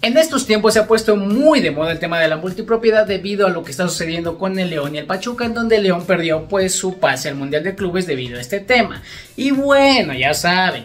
En estos tiempos se ha puesto muy de moda el tema de la multipropiedad debido a lo que está sucediendo con el León y el Pachuca, en donde el León perdió pues su pase al Mundial de Clubes debido a este tema. Y bueno, ya saben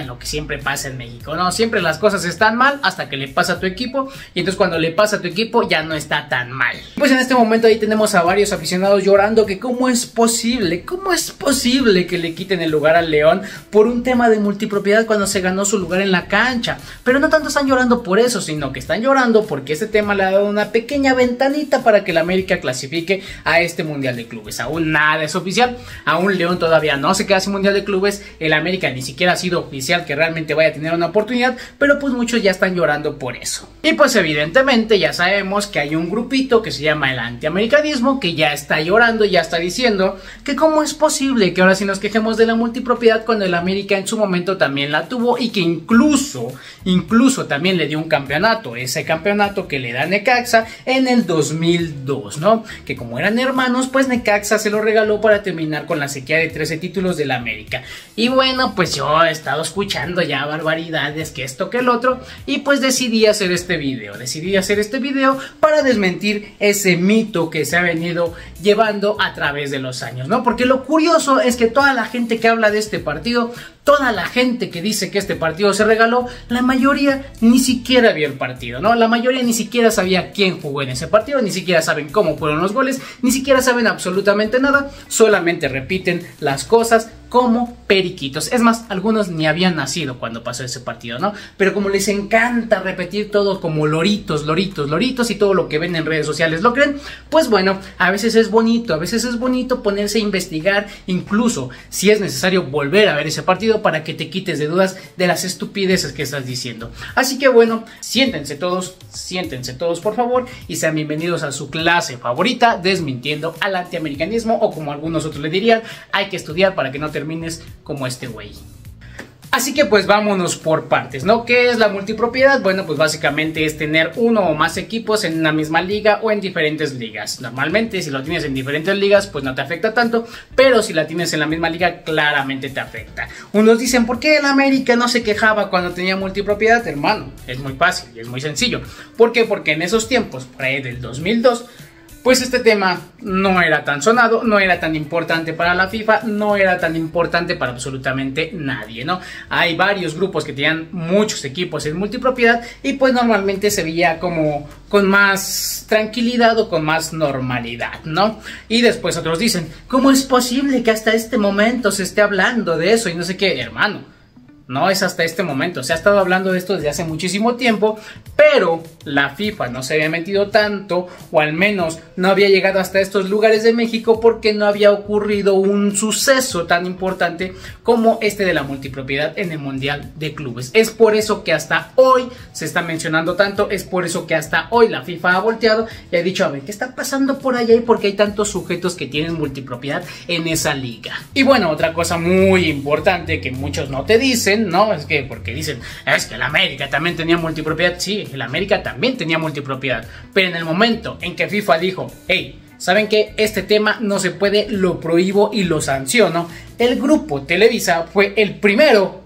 lo que siempre pasa en México, ¿no? Siempre las cosas están mal hasta que le pasa a tu equipo, y entonces cuando le pasa a tu equipo ya no está tan mal. Pues en este momento ahí tenemos a varios aficionados llorando que cómo es posible que le quiten el lugar al León por un tema de multipropiedad cuando se ganó su lugar en la cancha. Pero no tanto están llorando por eso, sino que están llorando porque este tema le ha dado una pequeña ventanita para que el América clasifique a este Mundial de Clubes. Aún nada es oficial, aún León todavía no se queda sin Mundial de Clubes, el América ni siquiera ha sido oficial que realmente vaya a tener una oportunidad, pero pues muchos ya están llorando por eso. Y pues evidentemente ya sabemos que hay un grupito que se llama el antiamericanismo que ya está llorando, ya está diciendo que cómo es posible que ahora sí nos quejemos de la multipropiedad cuando el América en su momento también la tuvo y que incluso también le dio un campeonato, ese campeonato que le da Necaxa en el 2002, ¿no? Que como eran hermanos, pues Necaxa se lo regaló para terminar con la sequía de 13 títulos de la América. Y bueno, pues yo he estado escuchando ya barbaridades, que esto que el otro, y pues decidí hacer este video para desmentir ese mito que se ha venido llevando a través de los años, ¿no? Porque lo curioso es que toda la gente que habla de este partido, toda la gente que dice que este partido se regaló, la mayoría ni siquiera vio el partido, ¿no? La mayoría ni siquiera sabía quién jugó en ese partido, ni siquiera saben cómo fueron los goles, ni siquiera saben absolutamente nada, solamente repiten las cosas como periquitos. Es más, algunos ni habían nacido cuando pasó ese partido, ¿no? Pero como les encanta repetir todo como loritos, y todo lo que ven en redes sociales lo creen, pues bueno, a veces es bonito ponerse a investigar, incluso si es necesario volver a ver ese partido para que te quites de dudas de las estupideces que estás diciendo. Así que bueno, siéntense todos por favor, y sean bienvenidos a su clase favorita, desmintiendo al antiamericanismo, o como algunos otros le dirían, hay que estudiar para que no termines como este güey. Así que pues vámonos por partes, ¿no? ¿Qué es la multipropiedad? Bueno, pues básicamente es tener uno o más equipos en una misma liga o en diferentes ligas. Normalmente si lo tienes en diferentes ligas pues no te afecta tanto, pero si la tienes en la misma liga claramente te afecta. Unos dicen, ¿por qué el América no se quejaba cuando tenía multipropiedad? Hermano, es muy fácil y es muy sencillo. ¿Por qué? Porque en esos tiempos, por ahí del 2002, pues este tema no era tan sonado, no era tan importante para la FIFA, no era tan importante para absolutamente nadie, ¿no? Hay varios grupos que tenían muchos equipos en multipropiedad y pues normalmente se veía como con más tranquilidad o con más normalidad, ¿no? Y después otros dicen, ¿cómo es posible que hasta este momento se esté hablando de eso y no sé qué? Hermano, no es hasta este momento, se ha estado hablando de esto desde hace muchísimo tiempo, pero la FIFA no se había metido tanto, o al menos no había llegado hasta estos lugares de México porque no había ocurrido un suceso tan importante como este de la multipropiedad en el Mundial de Clubes. Es por eso que hasta hoy se está mencionando tanto, es por eso que hasta hoy la FIFA ha volteado y ha dicho, a ver, ¿qué está pasando por allá y por qué hay tantos sujetos que tienen multipropiedad en esa liga? Y bueno, otra cosa muy importante que muchos no te dicen, ¿no? Es que porque dicen, es que el América también tenía multipropiedad. Sí, el América también tenía multipropiedad, pero en el momento en que FIFA dijo, hey, ¿saben qué? Este tema no se puede, lo prohíbo y lo sanciono, el grupo Televisa fue el primero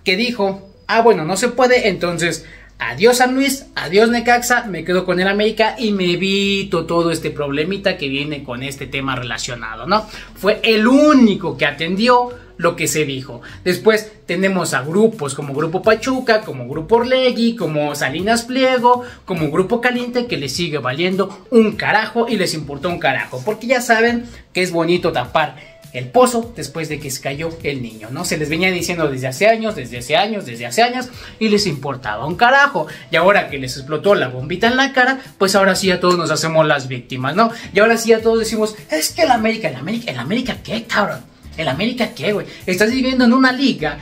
que dijo, ah, bueno, no se puede, entonces adiós San Luis, adiós Necaxa, me quedo con el América y me evito todo este problemita que viene con este tema relacionado, ¿no? Fue el único que atendió lo que se dijo. Después tenemos a grupos como Grupo Pachuca, como Grupo Orlegui, como Salinas Pliego, como Grupo Caliente, que les sigue valiendo un carajo y les importó un carajo, porque ya saben que es bonito tapar el pozo después de que se cayó el niño, ¿no? Se les venía diciendo desde hace años, y les importaba un carajo. Y ahora que les explotó la bombita en la cara, pues ahora sí a todos nos hacemos las víctimas, ¿no? Y ahora sí a todos decimos, es que el América, ¿qué, cabrón? ¿El América qué, güey? Estás viviendo en una liga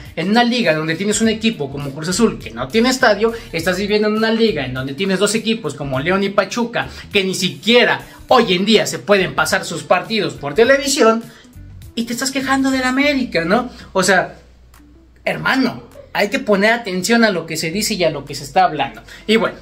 donde tienes un equipo como Cruz Azul que no tiene estadio, estás viviendo en una liga en donde tienes dos equipos como León y Pachuca que ni siquiera hoy en día se pueden pasar sus partidos por televisión y te estás quejando del América, ¿no? O sea, hermano, hay que poner atención a lo que se dice y a lo que se está hablando. Y bueno,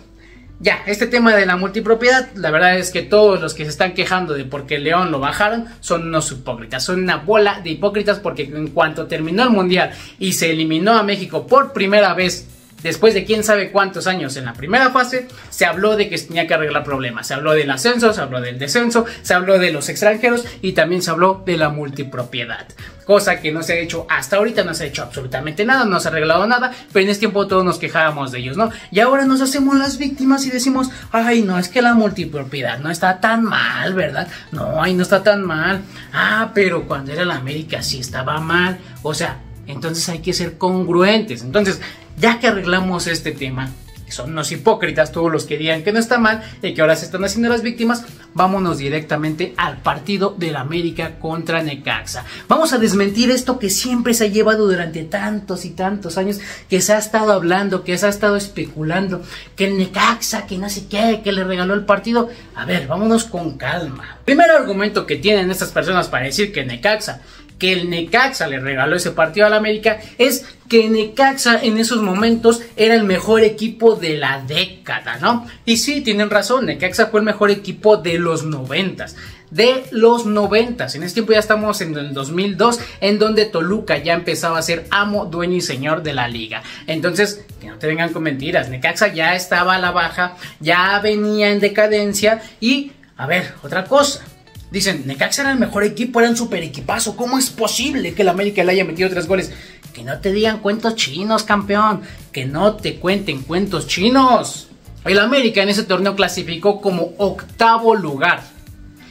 ya, este tema de la multipropiedad, la verdad es que todos los que se están quejando de por qué León lo bajaron son unos hipócritas, son una bola de hipócritas, porque en cuanto terminó el Mundial y se eliminó a México por primera vez después de quién sabe cuántos años en la primera fase, se habló de que se tenía que arreglar problemas. Se habló del ascenso, se habló del descenso, se habló de los extranjeros y también se habló de la multipropiedad. Cosa que no se ha hecho hasta ahorita, no se ha hecho absolutamente nada, no se ha arreglado nada, pero en ese tiempo todos nos quejábamos de ellos, ¿no? Y ahora nos hacemos las víctimas y decimos, ay, no, es que la multipropiedad no está tan mal, ¿verdad? No, ay, no está tan mal. Ah, pero cuando era la América sí estaba mal. O sea, entonces hay que ser congruentes. Entonces, ya que arreglamos este tema, que son unos hipócritas todos los que digan que no está mal y que ahora se están haciendo las víctimas, vámonos directamente al partido del América contra Necaxa. Vamos a desmentir esto que siempre se ha llevado durante tantos y tantos años, que se ha estado hablando, que se ha estado especulando, que el Necaxa, que no sé qué, que le regaló el partido. A ver, vámonos con calma. Primer argumento que tienen estas personas para decir que el Necaxa le regaló ese partido al América es que Necaxa en esos momentos era el mejor equipo de la década, ¿no? Y sí, tienen razón, Necaxa fue el mejor equipo de los 90s. De los 90s, en este tiempo ya estamos en el 2002, en donde Toluca ya empezaba a ser amo, dueño y señor de la liga. Entonces, que no te vengan con mentiras, Necaxa ya estaba a la baja, ya venía en decadencia y, a ver, otra cosa. Dicen, Necaxa era el mejor equipo, era un super equipazo. ¿Cómo es posible que el América le haya metido 3 goles? Que no te digan cuentos chinos, campeón. Que no te cuenten cuentos chinos. El América en ese torneo clasificó como 8º lugar.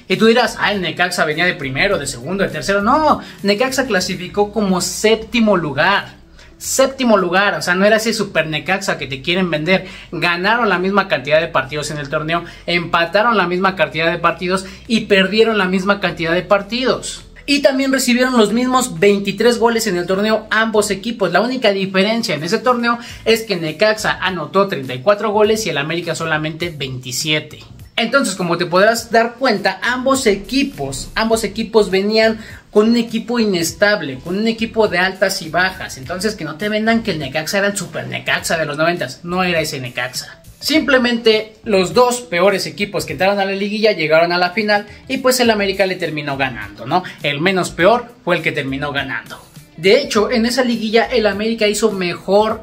Y tú dirás, el Necaxa venía de primero, de segundo, de tercero. No, Necaxa clasificó como 7º lugar. 7º lugar, o sea, no era ese super Necaxa que te quieren vender. Ganaron la misma cantidad de partidos en el torneo, empataron la misma cantidad de partidos y perdieron la misma cantidad de partidos. Y también recibieron los mismos 23 goles en el torneo ambos equipos. La única diferencia en ese torneo es que Necaxa anotó 34 goles y el América solamente 27. Entonces, como te podrás dar cuenta, ambos equipos venían con un equipo inestable, con un equipo de altas y bajas. Entonces, que no te vendan que el Necaxa era el super Necaxa de los 90s. No era ese Necaxa. Simplemente los dos peores equipos que entraron a la liguilla llegaron a la final y pues el América le terminó ganando, ¿no? El menos peor fue el que terminó ganando. De hecho, en esa liguilla el América hizo mejor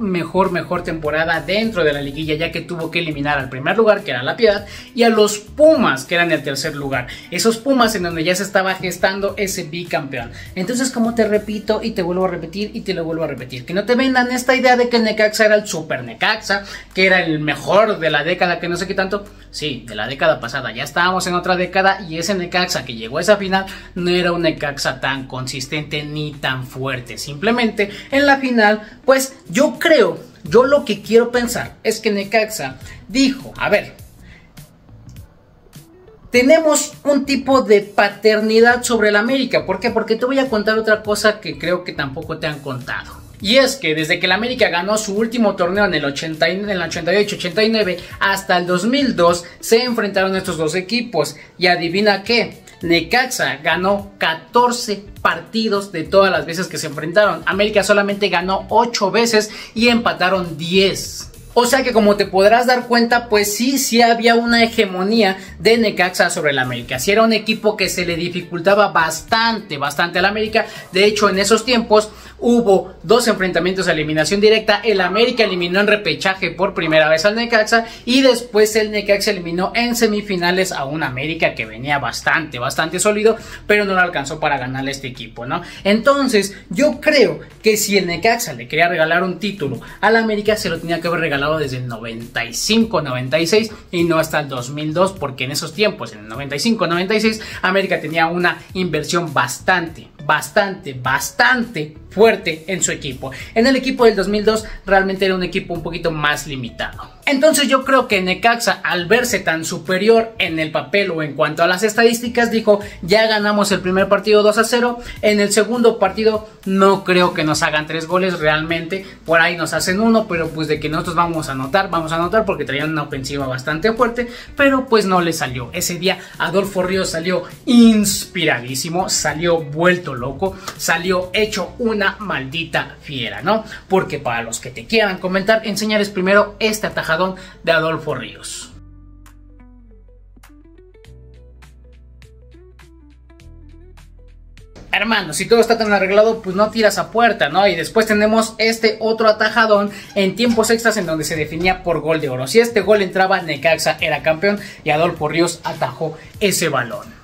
temporada dentro de la liguilla, ya que tuvo que eliminar al primer lugar, que era La Piedad, y a los Pumas, que eran el tercer lugar. Esos Pumas en donde ya se estaba gestando ese bicampeón. Entonces, como te repito y te vuelvo a repetir y te lo vuelvo a repetir, que no te vendan esta idea de que el Necaxa era el super Necaxa, que era el mejor de la década, que no sé qué tanto. Sí, de la década pasada, ya estábamos en otra década y ese Necaxa que llegó a esa final no era un Necaxa tan consistente ni tan fuerte. Simplemente en la final, pues yo lo que quiero pensar es que Necaxa dijo, a ver, tenemos un tipo de paternidad sobre el América. ¿Por qué? Porque te voy a contar otra cosa que creo que tampoco te han contado. Y es que desde que el América ganó su último torneo en el 88-89 hasta el 2002 se enfrentaron estos dos equipos. Y adivina qué, Necaxa ganó 14 partidos de todas las veces que se enfrentaron. América solamente ganó 8 veces y empataron 10. O sea que, como te podrás dar cuenta, pues sí había una hegemonía de Necaxa sobre el América. Sí era un equipo que se le dificultaba bastante al América. De hecho, en esos tiempos hubo 2 enfrentamientos a eliminación directa. El América eliminó en repechaje por primera vez al Necaxa y después el Necaxa eliminó en semifinales a un América que venía bastante sólido, pero no lo alcanzó para ganarle a este equipo, ¿no? Entonces, yo creo que si el Necaxa le quería regalar un título al América, se lo tenía que haber regalado desde el 95-96 y no hasta el 2002, porque en esos tiempos, en el 95-96, América tenía una inversión bastante fuerte en su equipo. En el equipo del 2002 realmente era un equipo un poquito más limitado. Entonces yo creo que Necaxa, al verse tan superior en el papel o en cuanto a las estadísticas, dijo, ya ganamos el primer partido 2-0, en el segundo partido no creo que nos hagan 3 goles realmente, por ahí nos hacen 1, pero pues de que nosotros vamos a anotar porque traían una ofensiva bastante fuerte, pero pues no le salió. Ese día Adolfo Ríos salió inspiradísimo, salió vuelto loco, salió hecho una maldita fiera, ¿no? Porque para los que te quieran comentar, enseñarles primero este atajadón de Adolfo Ríos. hermano, si todo está tan arreglado, pues no tiras a puerta, ¿no? Y después tenemos este otro atajadón en tiempos extras en donde se definía por gol de oro. Si este gol entraba, Necaxa era campeón y Adolfo Ríos atajó ese balón.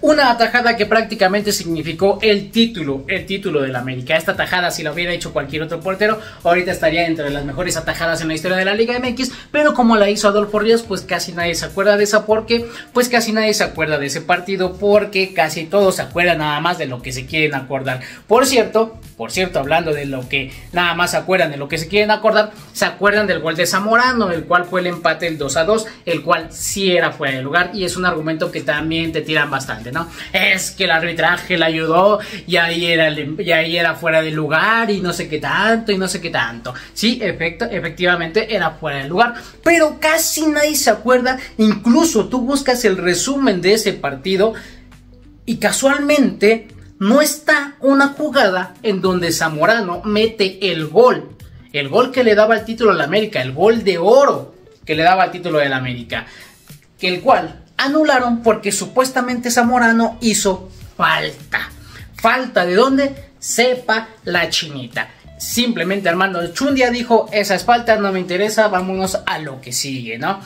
Una atajada que prácticamente significó el título del América. Esta atajada, si la hubiera hecho cualquier otro portero, ahorita estaría entre las mejores atajadas en la historia de la Liga MX, pero como la hizo Adolfo Ríos, pues casi nadie se acuerda de esa, casi nadie se acuerda de ese partido, porque casi todos se acuerdan nada más de lo que se quieren acordar. Por cierto, hablando de lo que nada más se acuerdan de lo que se quieren acordar, se acuerdan del gol de Zamorano, el cual fue el empate el 2-2, el cual sí era fuera de lugar, y es un argumento que también te tiran bastante, ¿no? Es que el arbitraje le ayudó y ahí era fuera de lugar y no sé qué tanto. Sí, efectivamente era fuera de lugar, pero casi nadie se acuerda. Incluso tú buscas el resumen de ese partido y casualmente no está una jugada en donde Zamorano mete el gol que le daba el título al América, el gol de oro que le daba el título del América, que el cual anularon porque supuestamente Zamorano hizo falta. ¿Falta de dónde? Sepa la chinita. Simplemente Armando Chundia dijo, esa es falta, no me interesa, vámonos a lo que sigue, ¿no?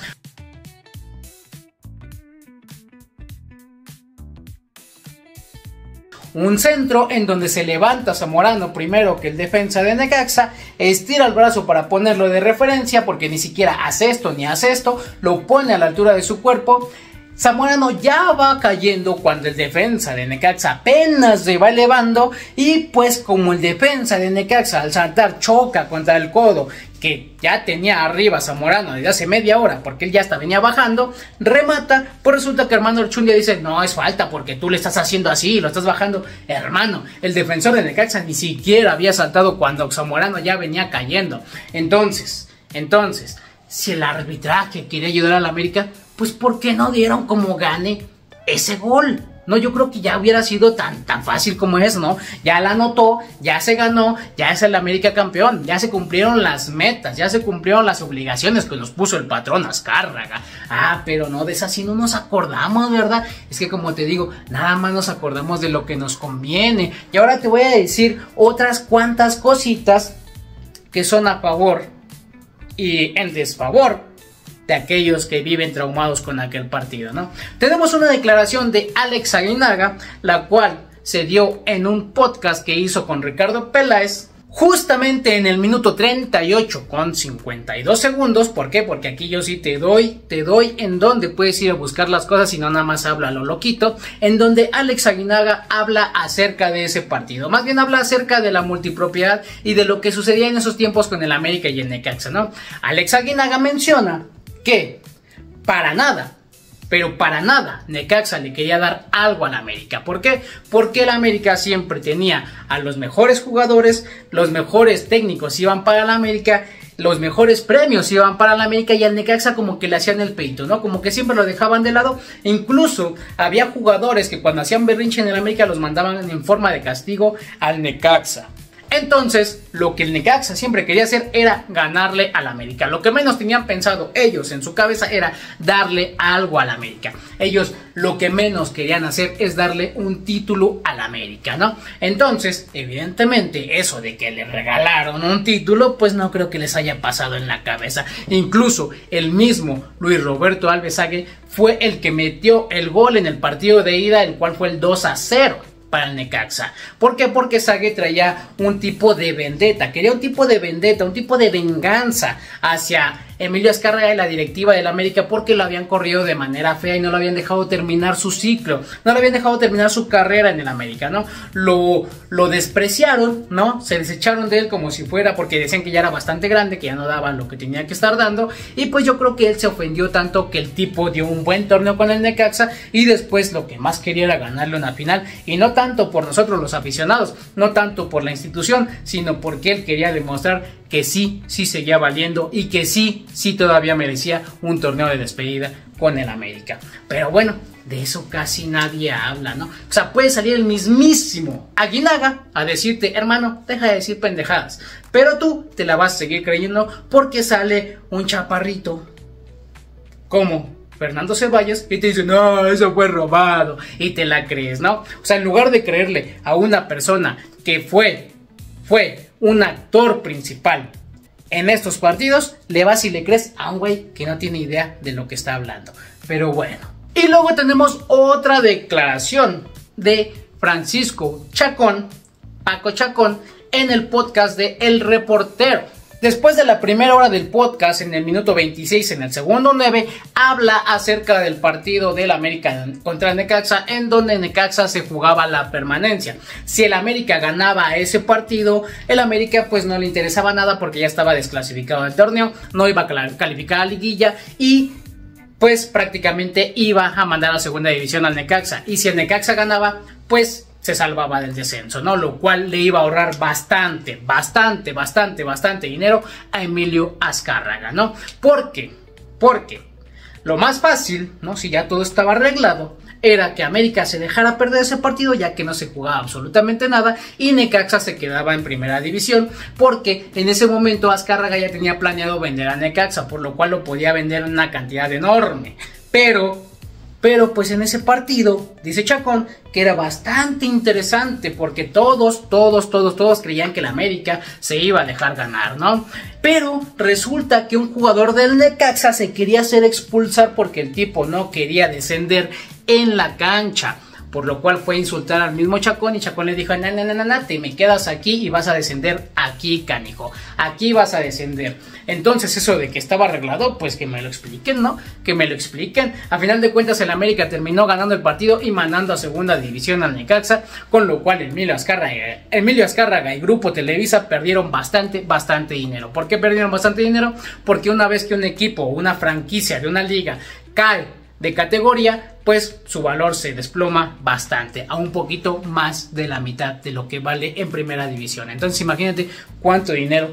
Un centro en donde se levanta Zamorano primero que el defensa de Necaxa, estira el brazo para ponerlo de referencia porque ni siquiera hace esto ni hace esto, lo pone a la altura de su cuerpo. Zamorano ya va cayendo cuando el defensa de Necaxa apenas se va elevando y pues como el defensa de Necaxa al saltar choca contra el codo que ya tenía arriba Zamorano desde hace media hora porque él ya hasta venía bajando, remata, pues resulta que Armando Archundia dice, no, es falta porque tú le estás haciendo así, lo estás bajando. Hermano, el defensor de Necaxa ni siquiera había saltado cuando Zamorano ya venía cayendo. Entonces, si el arbitraje quería ayudar a la América, pues ¿por qué no dieron como gane ese gol? No, yo creo que ya hubiera sido tan fácil como es, ¿no? Ya la anotó, ya se ganó, ya es el América campeón, ya se cumplieron las metas, ya se cumplieron las obligaciones que nos puso el patrón Azcárraga. Ah, pero no, de esa sí no nos acordamos, ¿verdad? Es que como te digo, nada más nos acordamos de lo que nos conviene. Y ahora te voy a decir otras cuantas cositas que son a favor y en desfavor de aquellos que viven traumados con aquel partido, ¿no? Tenemos una declaración de Alex Aguinaga, la cual se dio en un podcast que hizo con Ricardo Peláez, justamente en el minuto 38 con 52 segundos. ¿Por qué? Porque aquí yo sí te doy en donde puedes ir a buscar las cosas y no nada más habla lo loquito, en donde Alex Aguinaga habla acerca de ese partido, más bien habla acerca de la multipropiedad y de lo que sucedía en esos tiempos con el América y el Necaxa, ¿no? Alex Aguinaga menciona que para nada, pero para nada, Necaxa le quería dar algo al América. ¿Por qué? Porque el América siempre tenía a los mejores jugadores, los mejores técnicos iban para el América, los mejores premios iban para el América y al Necaxa como que le hacían el peito, ¿no? Como que siempre lo dejaban de lado. Incluso había jugadores que cuando hacían berrinche en el América los mandaban en forma de castigo al Necaxa. Entonces, lo que el Necaxa siempre quería hacer era ganarle al América. Lo que menos tenían pensado ellos en su cabeza era darle algo al América. Ellos lo que menos querían hacer es darle un título al América, ¿no? Entonces, evidentemente, eso de que le regalaron un título, pues no creo que les haya pasado en la cabeza. Incluso el mismo Luis Roberto Alves Sague fue el que metió el gol en el partido de ida, el cual fue el 2-0. Para el Necaxa. ¿Por qué? Porque Sague traía un tipo de vendetta, quería un tipo de vendetta, un tipo de venganza hacia Emilio Azcárraga y la directiva del América porque lo habían corrido de manera fea y no lo habían dejado terminar su ciclo, no lo habían dejado terminar su carrera en el América, ¿no? Lo despreciaron, ¿no? Se desecharon de él como si fuera, porque decían que ya era bastante grande, que ya no daba lo que tenía que estar dando, y pues yo creo que él se ofendió tanto que el tipo dio un buen torneo con el Necaxa y después lo que más quería era ganarle una final, y no tanto por nosotros los aficionados, no tanto por la institución, sino porque él quería demostrar que sí seguía valiendo y que sí todavía merecía un torneo de despedida con el América. Pero bueno, de eso casi nadie habla, ¿no? O sea, puede salir el mismísimo Aguinaga a decirte, hermano, deja de decir pendejadas, pero tú te la vas a seguir creyendo porque sale un chaparrito como Fernando Ceballos, y te dice, no, eso fue robado, y te la crees, ¿no? O sea, en lugar de creerle a una persona que fue un actor principal en estos partidos, le vas y le crees a un güey que no tiene idea de lo que está hablando. Pero bueno. Y luego tenemos otra declaración de Francisco Chacón, Paco Chacón, en el podcast de El Reportero. Después de la primera hora del podcast, en el minuto 26, en el segundo 9, habla acerca del partido del América contra el Necaxa, en donde Necaxa se jugaba la permanencia. Si el América ganaba ese partido, el América pues no le interesaba nada porque ya estaba desclasificado del torneo, no iba a calificar a liguilla y pues prácticamente iba a mandar a segunda división al Necaxa. Y si el Necaxa ganaba, pues se salvaba del descenso, ¿no? Lo cual le iba a ahorrar bastante dinero a Emilio Azcárraga, ¿no? ¿Por qué? Porque lo más fácil, ¿no? Si ya todo estaba arreglado, era que América se dejara perder ese partido, ya que no se jugaba absolutamente nada, y Necaxa se quedaba en primera división, porque en ese momento Azcárraga ya tenía planeado vender a Necaxa, por lo cual lo podía vender en una cantidad enorme. Pero pues en ese partido, dice Chacón, que era bastante interesante porque todos creían que el América se iba a dejar ganar, ¿no? Pero resulta que un jugador del Necaxa se quería hacer expulsar porque el tipo no quería descender en la cancha. Por lo cual fue a insultar al mismo Chacón y Chacón le dijo, no, te me quedas aquí y vas a descender aquí, canijo. Aquí vas a descender. Entonces eso de que estaba arreglado, pues que me lo expliquen, ¿no? Que me lo expliquen. A final de cuentas el América terminó ganando el partido y mandando a segunda división al Necaxa, con lo cual Emilio Azcárraga y Grupo Televisa perdieron bastante dinero. ¿Por qué perdieron bastante dinero? Porque una vez que un equipo, una franquicia de una liga cae de categoría, pues su valor se desploma bastante, a un poquito más de la mitad de lo que vale en primera división. Entonces imagínate cuánto dinero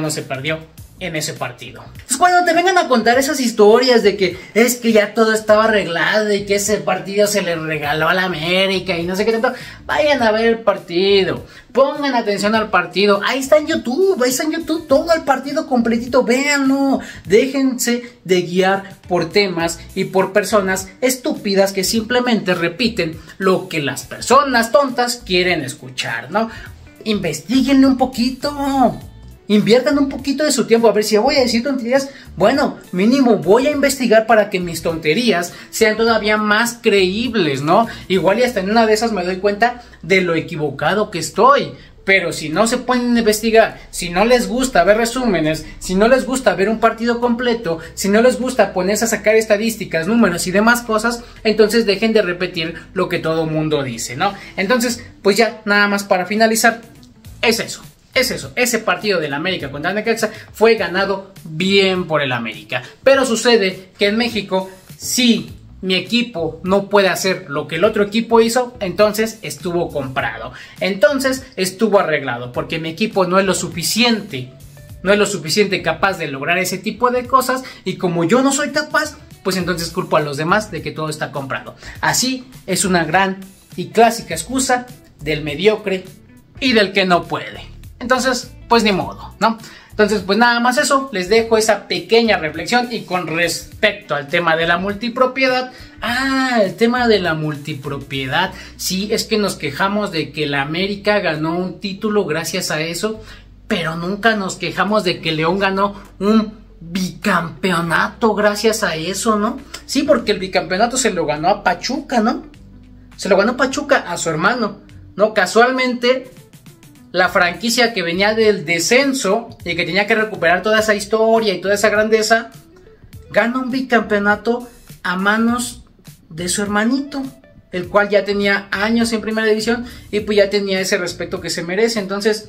no se perdió en ese partido. Entonces cuando te vengan a contar esas historias de que es que ya todo estaba arreglado y que ese partido se le regaló a la América y no sé qué tanto, vayan a ver el partido, pongan atención al partido, ahí está en YouTube todo el partido completito, véanlo, déjense de guiar por temas y por personas estúpidas que simplemente repiten lo que las personas tontas quieren escuchar, ¿no? Investíguenle un poquito. Inviertan un poquito de su tiempo, a ver si voy a decir tonterías, bueno, mínimo voy a investigar para que mis tonterías sean todavía más creíbles, ¿no? Igual y hasta en una de esas me doy cuenta de lo equivocado que estoy. Pero si no se pueden investigar, si no les gusta ver resúmenes, si no les gusta ver un partido completo, si no les gusta ponerse a sacar estadísticas, números y demás cosas, entonces dejen de repetir lo que todo mundo dice, ¿no? Entonces, pues ya, nada más para finalizar, es eso, ese partido del América contra el Necaxa fue ganado bien por el América. Pero sucede que en México, si mi equipo no puede hacer lo que el otro equipo hizo, entonces estuvo comprado, entonces estuvo arreglado, porque mi equipo no es lo suficiente capaz de lograr ese tipo de cosas, y como yo no soy capaz, pues entonces culpo a los demás de que todo está comprado. Así es una gran y clásica excusa del mediocre y del que no puede. Entonces, pues ni modo, ¿no? Entonces, pues nada más eso, les dejo esa pequeña reflexión. Y con respecto al tema de la multipropiedad, el tema de la multipropiedad, sí, es que nos quejamos de que la América ganó un título gracias a eso, pero nunca nos quejamos de que León ganó un bicampeonato gracias a eso, ¿no? Sí, porque el bicampeonato se lo ganó a Pachuca, ¿no? Se lo ganó Pachuca a su hermano, ¿no? Casualmente, la franquicia que venía del descenso y que tenía que recuperar toda esa historia y toda esa grandeza, gana un bicampeonato a manos de su hermanito, el cual ya tenía años en primera división y pues ya tenía ese respeto que se merece. Entonces,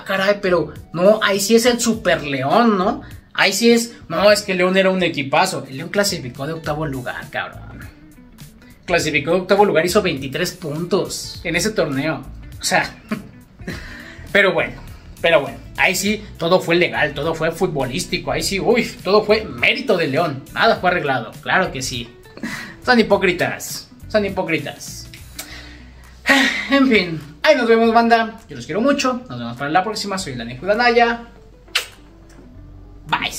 caray, pero no, ahí sí es el Super León, ¿no? Ahí sí es, no, es que León era un equipazo. El León clasificó de octavo lugar, cabrón. Clasificó de octavo lugar, hizo 23 puntos en ese torneo. O sea... Pero bueno, ahí sí todo fue legal, todo fue futbolístico, ahí sí, todo fue mérito de León, nada fue arreglado, claro que sí. Son hipócritas. En fin, ahí nos vemos, banda, yo los quiero mucho, nos vemos para la próxima, soy Dani Judanaya, bye.